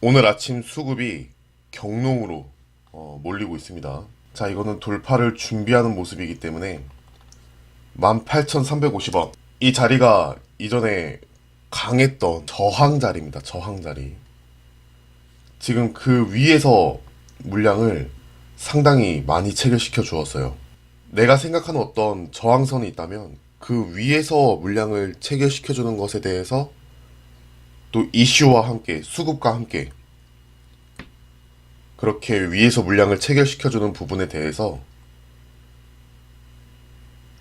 오늘 아침 수급이 경농으로 몰리고 있습니다. 자, 이거는 돌파를 준비하는 모습이기 때문에 18,350원. 이 자리가 이전에 강했던 저항 자리입니다. 저항 자리. 지금 그 위에서 물량을 상당히 많이 체결시켜 주었어요. 내가 생각하는 어떤 저항선이 있다면 그 위에서 물량을 체결시켜 주는 것에 대해서 또 이슈와 함께 수급과 함께 그렇게 위에서 물량을 체결시켜주는 부분에 대해서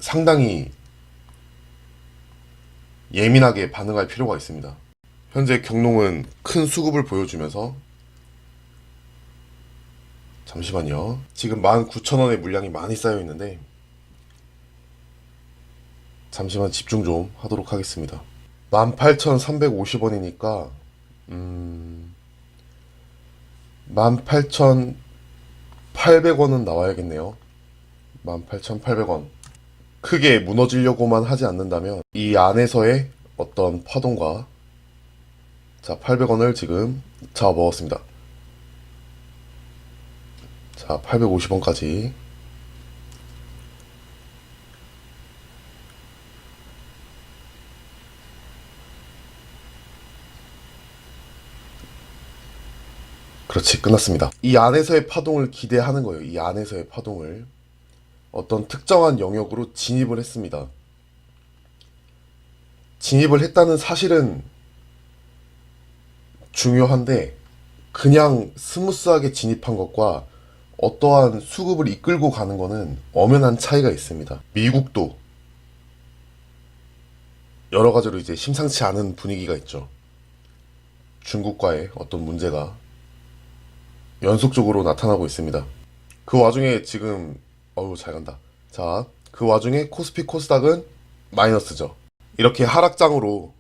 상당히 예민하게 반응할 필요가 있습니다. 현재 경농은 큰 수급을 보여주면서 잠시만요. 지금 19,000원의 물량이 많이 쌓여 있는데 잠시만 집중 좀 하도록 하겠습니다. 18,350원이니까 18,800원은 나와야겠네요. 18,800원. 크게 무너지려고만 하지 않는다면 이 안에서의 어떤 파동과 자 800원을 지금 잡아 먹었습니다. 자 850원까지 그렇지 끝났습니다. 이 안에서의 파동을 기대하는 거예요. 이 안에서의 파동을 어떤 특정한 영역으로 진입을 했습니다. 진입을 했다는 사실은 중요한데 그냥 스무스하게 진입한 것과 어떠한 수급을 이끌고 가는 것은 엄연한 차이가 있습니다. 미국도 여러 가지로 이제 심상치 않은 분위기가 있죠. 중국과의 어떤 문제가 연속적으로 나타나고 있습니다. 그 와중에 지금 어우 잘 간다. 자, 그 와중에 코스피 코스닥은 마이너스죠. 이렇게 하락장으로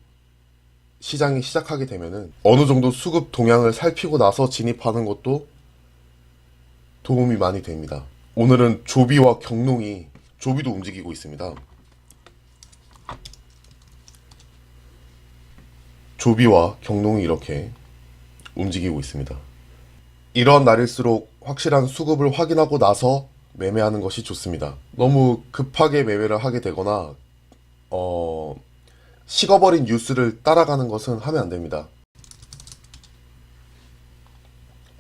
시장이 시작하게 되면은 어느 정도 수급 동향을 살피고 나서 진입하는 것도 도움이 많이 됩니다. 오늘은 조비와 경농이 조비도 움직이고 있습니다. 조비와 경농이 이렇게 움직이고 있습니다. 이런 날일수록 확실한 수급을 확인하고 나서 매매하는 것이 좋습니다. 너무 급하게 매매를 하게 되거나 식어버린 뉴스를 따라가는 것은 하면 안 됩니다.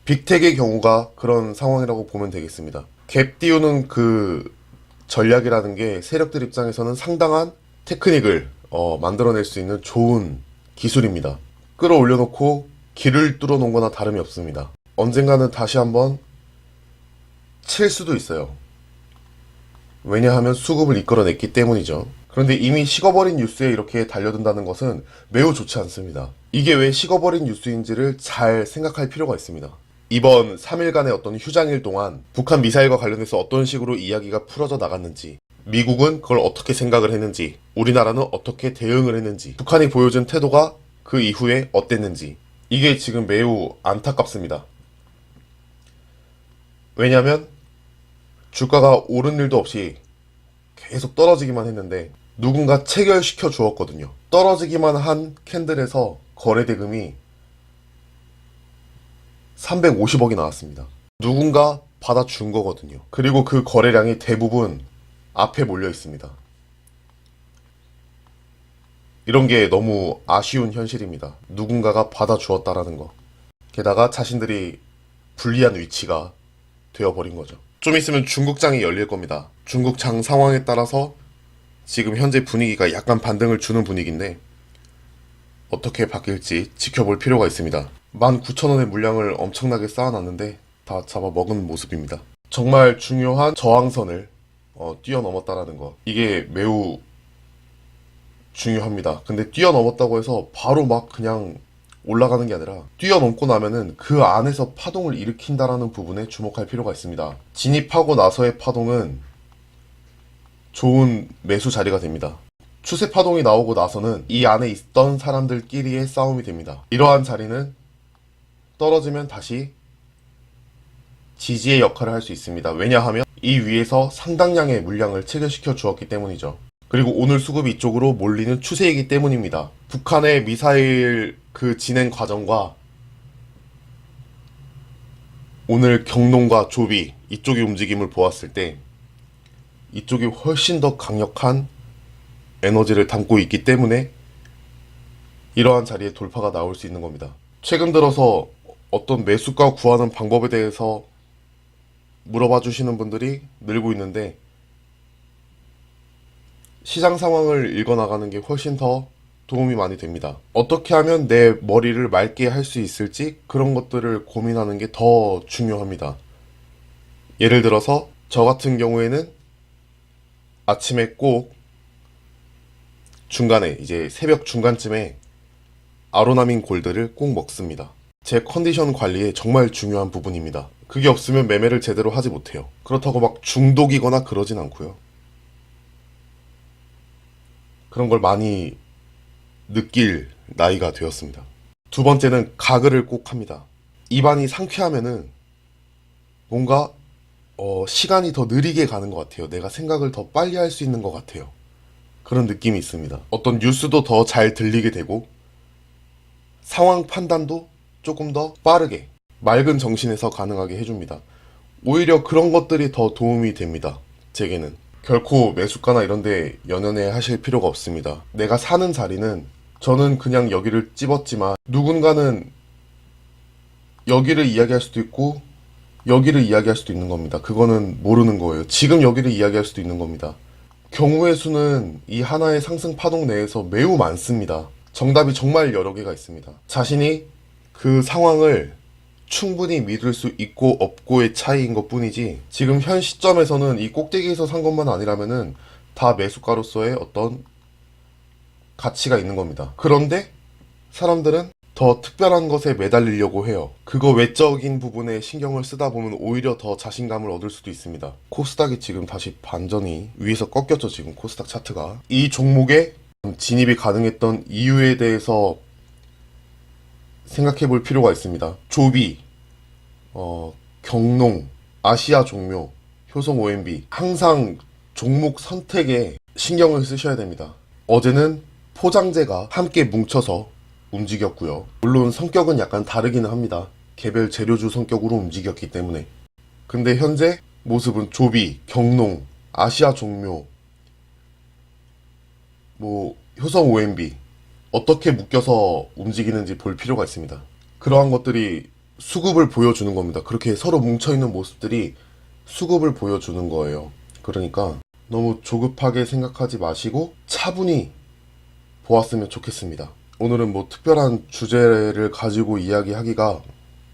빅텍의 경우가 그런 상황이라고 보면 되겠습니다. 갭 띄우는 그 전략이라는 게 세력들 입장에서는 상당한 테크닉을 만들어낼 수 있는 좋은 기술입니다. 끌어올려놓고 길을 뚫어놓은 거나 다름이 없습니다. 언젠가는 다시 한번 칠 수도 있어요. 왜냐하면 수급을 이끌어냈기 때문이죠. 그런데 이미 식어버린 뉴스에 이렇게 달려든다는 것은 매우 좋지 않습니다. 이게 왜 식어버린 뉴스인지를 잘 생각할 필요가 있습니다. 이번 3일간의 어떤 휴장일 동안 북한 미사일과 관련해서 어떤 식으로 이야기가 풀어져 나갔는지, 미국은 그걸 어떻게 생각을 했는지, 우리나라는 어떻게 대응을 했는지, 북한이 보여준 태도가 그 이후에 어땠는지, 이게 지금 매우 안타깝습니다. 왜냐하면 주가가 오른 일도 없이 계속 떨어지기만 했는데 누군가 체결시켜 주었거든요. 떨어지기만 한 캔들에서 거래 대금이 350억이 나왔습니다. 누군가 받아준 거거든요. 그리고 그 거래량이 대부분 앞에 몰려 있습니다. 이런 게 너무 아쉬운 현실입니다. 누군가가 받아주었다라는 거. 게다가 자신들이 불리한 위치가 되어버린 거죠. 좀 있으면 중국장이 열릴 겁니다. 중국장 상황에 따라서 지금 현재 분위기가 약간 반등을 주는 분위기인데 어떻게 바뀔지 지켜볼 필요가 있습니다. 19,000원의 물량을 엄청나게 쌓아놨는데 다 잡아먹은 모습입니다. 정말 중요한 저항선을 뛰어넘었다라는 거. 이게 매우 중요합니다. 근데 뛰어넘었다고 해서 바로 막 그냥 올라가는 게 아니라 뛰어넘고 나면은 그 안에서 파동을 일으킨다라는 부분에 주목할 필요가 있습니다. 진입하고 나서의 파동은 좋은 매수 자리가 됩니다. 추세 파동이 나오고 나서는 이 안에 있던 사람들끼리의 싸움이 됩니다. 이러한 자리는 떨어지면 다시 지지의 역할을 할 수 있습니다. 왜냐하면 이 위에서 상당량의 물량을 체결시켜 주었기 때문이죠. 그리고 오늘 수급이 이쪽으로 몰리는 추세이기 때문입니다. 북한의 미사일 그 진행 과정과 오늘 경농과 조비 이쪽의 움직임을 보았을 때 이쪽이 훨씬 더 강력한 에너지를 담고 있기 때문에 이러한 자리에 돌파가 나올 수 있는 겁니다. 최근 들어서 어떤 매수가 구하는 방법에 대해서 물어봐 주시는 분들이 늘고 있는데 시장 상황을 읽어나가는 게 훨씬 더 도움이 많이 됩니다. 어떻게 하면 내 머리를 맑게 할 수 있을지 그런 것들을 고민하는 게 더 중요합니다. 예를 들어서 저 같은 경우에는 아침에 꼭 중간에 이제 새벽 중간쯤에 아로나민 골드를 꼭 먹습니다. 제 컨디션 관리에 정말 중요한 부분입니다. 그게 없으면 매매를 제대로 하지 못해요. 그렇다고 막 중독이거나 그러진 않고요. 그런 걸 많이 느낄 나이가 되었습니다. 두 번째는 가글을 꼭 합니다. 입안이 상쾌하면은 뭔가 시간이 더 느리게 가는 것 같아요. 내가 생각을 더 빨리 할 수 있는 것 같아요. 그런 느낌이 있습니다. 어떤 뉴스도 더 잘 들리게 되고 상황 판단도 조금 더 빠르게 맑은 정신에서 가능하게 해줍니다. 오히려 그런 것들이 더 도움이 됩니다. 제게는. 결코 매수가나 이런 데 연연해 하실 필요가 없습니다. 내가 사는 자리는 저는 그냥 여기를 찝었지만 누군가는 여기를 이야기할 수도 있고 여기를 이야기할 수도 있는 겁니다. 그거는 모르는 거예요. 지금 여기를 이야기할 수도 있는 겁니다. 경우의 수는 이 하나의 상승 파동 내에서 매우 많습니다. 정답이 정말 여러 개가 있습니다. 자신이 그 상황을 충분히 믿을 수 있고 없고의 차이인 것 뿐이지 지금 현 시점에서는 이 꼭대기에서 산 것만 아니라면은 다 매수가로서의 어떤 가치가 있는 겁니다. 그런데 사람들은 더 특별한 것에 매달리려고 해요. 그거 외적인 부분에 신경을 쓰다 보면 오히려 더 자신감을 얻을 수도 있습니다. 코스닥이 지금 다시 반전이 위에서 꺾였죠. 지금 코스닥 차트가. 이 종목에 진입이 가능했던 이유에 대해서 생각해 볼 필요가 있습니다. 조비, 경농, 아시아 종묘, 효성 OMB 항상 종목 선택에 신경을 쓰셔야 됩니다. 어제는 포장재가 함께 뭉쳐서 움직였고요. 물론 성격은 약간 다르기는 합니다. 개별 재료주 성격으로 움직였기 때문에. 근데 현재 모습은 조비, 경농, 아시아 종묘, 효성 OMB 어떻게 묶여서 움직이는지 볼 필요가 있습니다. 그러한 것들이 수급을 보여주는 겁니다. 그렇게 서로 뭉쳐있는 모습들이 수급을 보여주는 거예요. 그러니까 너무 조급하게 생각하지 마시고 차분히 보았으면 좋겠습니다. 오늘은 특별한 주제를 가지고 이야기하기가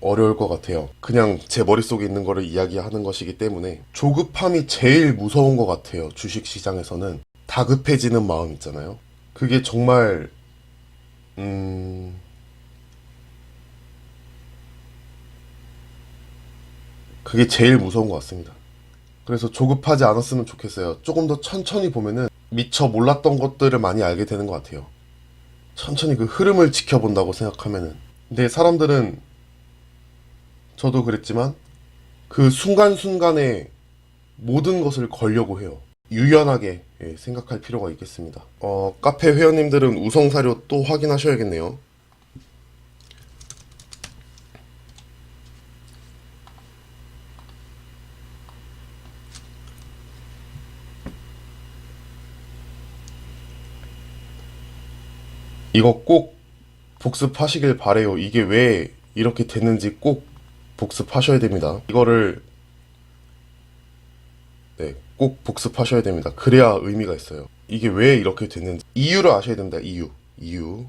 어려울 것 같아요. 그냥 제 머릿속에 있는 거를 이야기하는 것이기 때문에 조급함이 제일 무서운 것 같아요. 주식시장에서는 다급해지는 마음 있잖아요. 그게 정말 그게 제일 무서운 것 같습니다. 그래서 조급하지 않았으면 좋겠어요. 조금 더 천천히 보면은 미처 몰랐던 것들을 많이 알게 되는 것 같아요. 천천히 그 흐름을 지켜본다고 생각하면은. 근데 사람들은 저도 그랬지만 그 순간순간에 모든 것을 걸려고 해요. 유연하게 생각할 필요가 있겠습니다. 카페 회원님들은 우성사료 또 확인하셔야겠네요. 이거 꼭 복습하시길 바래요. 이게 왜 이렇게 됐는지 꼭 복습하셔야 됩니다. 이거를 꼭 복습하셔야 됩니다. 그래야 의미가 있어요. 이게 왜 이렇게 됐는지 이유를 아셔야 됩니다. 이유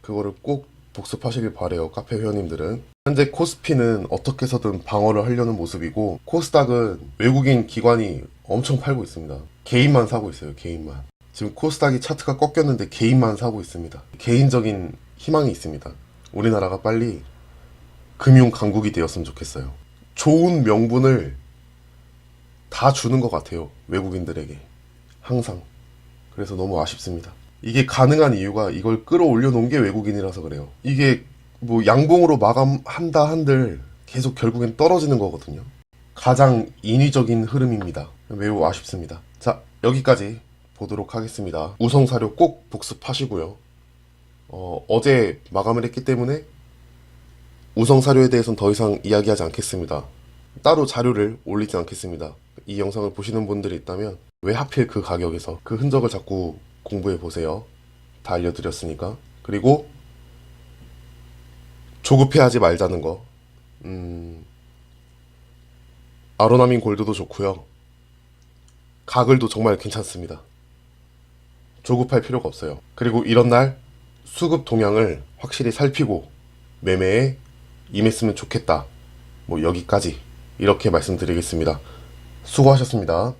그거를 꼭 복습하시길 바래요. 카페 회원님들은. 현재 코스피는 어떻게 해서든 방어를 하려는 모습이고 코스닥은 외국인 기관이 엄청 팔고 있습니다. 개인만 사고 있어요. 개인만. 지금 코스닥이 차트가 꺾였는데 개인만 사고 있습니다. 개인적인 희망이 있습니다. 우리나라가 빨리 금융 강국이 되었으면 좋겠어요. 좋은 명분을 다 주는 것 같아요. 외국인들에게. 항상. 그래서 너무 아쉽습니다. 이게 가능한 이유가 이걸 끌어올려 놓은 게 외국인이라서 그래요. 이게 양봉으로 마감한다 한들 계속 결국엔 떨어지는 거거든요. 가장 인위적인 흐름입니다. 매우 아쉽습니다. 자, 여기까지 보도록 하겠습니다. 우성사료 꼭 복습하시고요. 어제 마감을 했기 때문에 우성 사료에 대해서는 더 이상 이야기하지 않겠습니다. 따로 자료를 올리지 않겠습니다. 이 영상을 보시는 분들이 있다면 왜 하필 그 가격에서 그 흔적을 자꾸 공부해 보세요. 다 알려드렸으니까. 그리고 조급해하지 말자는 거. 아로나민 골드도 좋고요. 가글도 정말 괜찮습니다. 조급할 필요가 없어요. 그리고 이런 날 수급 동향을 확실히 살피고 매매에 임했으면 좋겠다. 뭐 여기까지 이렇게 말씀드리겠습니다. 수고하셨습니다.